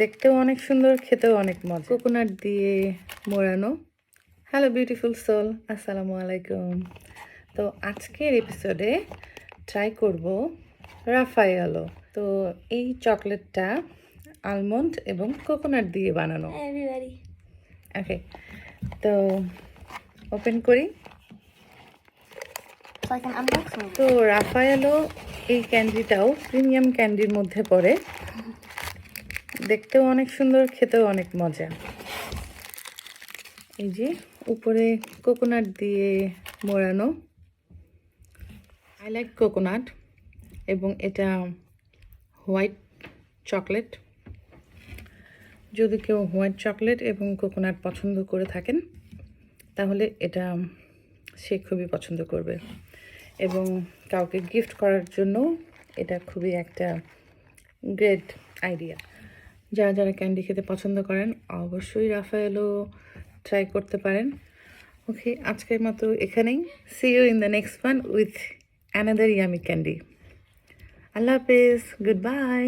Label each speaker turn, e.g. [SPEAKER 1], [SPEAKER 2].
[SPEAKER 1] দেখতেও অনেক সুন্দর, খেতেও অনেক মজা। কোকোনাট দিয়ে মোড়ানো। হ্যালো বিউটিফুল সোল, আসসালামু আলাইকুম। তো আজকের এপিসোডে ট্রাই করব রাফায়েলো। তো এই চকলেটটা আলমন্ড এবং কোকোনাট দিয়ে বানানো। ওকে, তো ওপেন করি। তো রাফায়েলো এই ক্যান্ডিটাও প্রিমিয়াম ক্যান্ডির মধ্যে পড়ে। দেখতেও অনেক সুন্দর, খেতেও অনেক মজা। এই যে উপরে কোকোনাট দিয়ে মোড়ানো। আই লাইক কোকোনাট, এবং এটা হোয়াইট চকলেট। যদি কেউ হোয়াইট চকলেট এবং কোকোনাট পছন্দ করে থাকেন তাহলে এটা সে খুবই পছন্দ করবে, এবং কাউকে গিফট করার জন্য এটা খুবই একটা গ্রেট আইডিয়া। যারা যারা ক্যান্ডি খেতে পছন্দ করেন অবশ্যই রাফায়েলো ট্রাই করতে পারেন। ওকে, আজকের মতো এখানেই। See you in the next one with another yummy candy. আল্লাহ হাফেজ, গুড বাই।